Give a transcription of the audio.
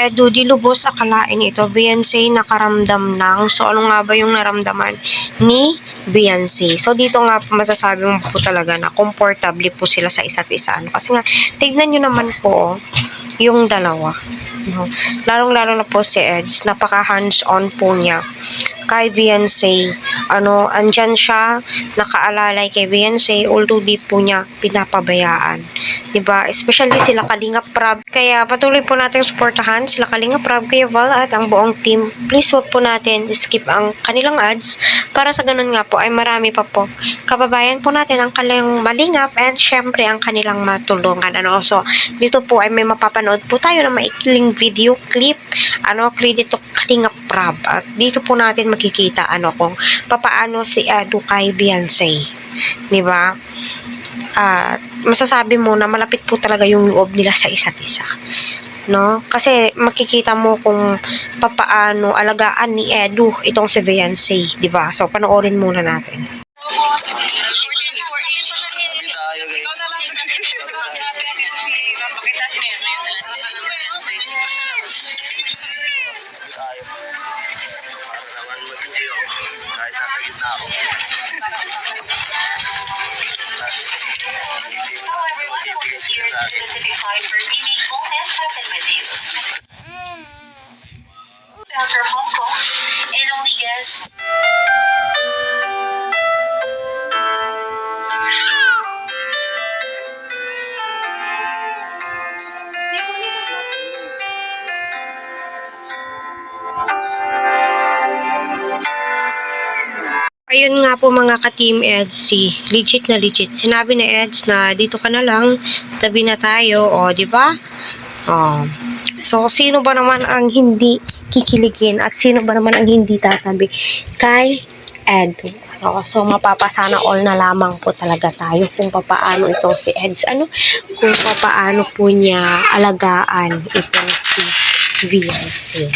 Di lubos akalain ito, Beyonce nakaramdam lang. So, ano nga ba yung naramdaman ni Beyonce? So, dito nga masasabi mo po talaga na comfortable po sila sa isa't isa. Ano? Kasi nga, tignan nyo naman po yung dalawa. No? Lalong-lalo na po si Eds, napaka hands-on po niya kay Beyonce. Andyan siya, nakaalalay kay Beyonce, although di po niya pinapabayaan. Diba? Especially sila Kalingap Prab. Kaya patuloy po natin suportahan sila Kalingap Prab, Kuya Val at ang buong team. Please wag po natin skip ang kanilang ads para sa ganun nga po ay marami pa po kababayan po natin ang kanilang malingap and syempre ang kanilang matulungan. So, dito po ay may mapapanood po tayo na maikling video clip, credit to Kalingap Prab. At dito po natin makikita kung papaano si Edu kay Beyonce. Diba? Masasabi mo na malapit po talaga yung loob nila sa isa't isa. No? Kasi makikita mo kung papaano alagaan ni Edu itong si Beyonce. Diba? So, panoorin muna natin. Kahit nasa gitna ako. After Hong Kong, it only gets Ayun nga po mga ka-team Eds, legit na legit. Sinabi ni Eds na dito ka na lang, tabi na tayo, di ba? So, sino ba naman ang hindi kikiligin at sino ba naman ang hindi tatabi kay Edu? So, mapapasana all na lamang po talaga tayo kung papaano itong si Eds, kung papaano po niya alagaan itong si Beyonce.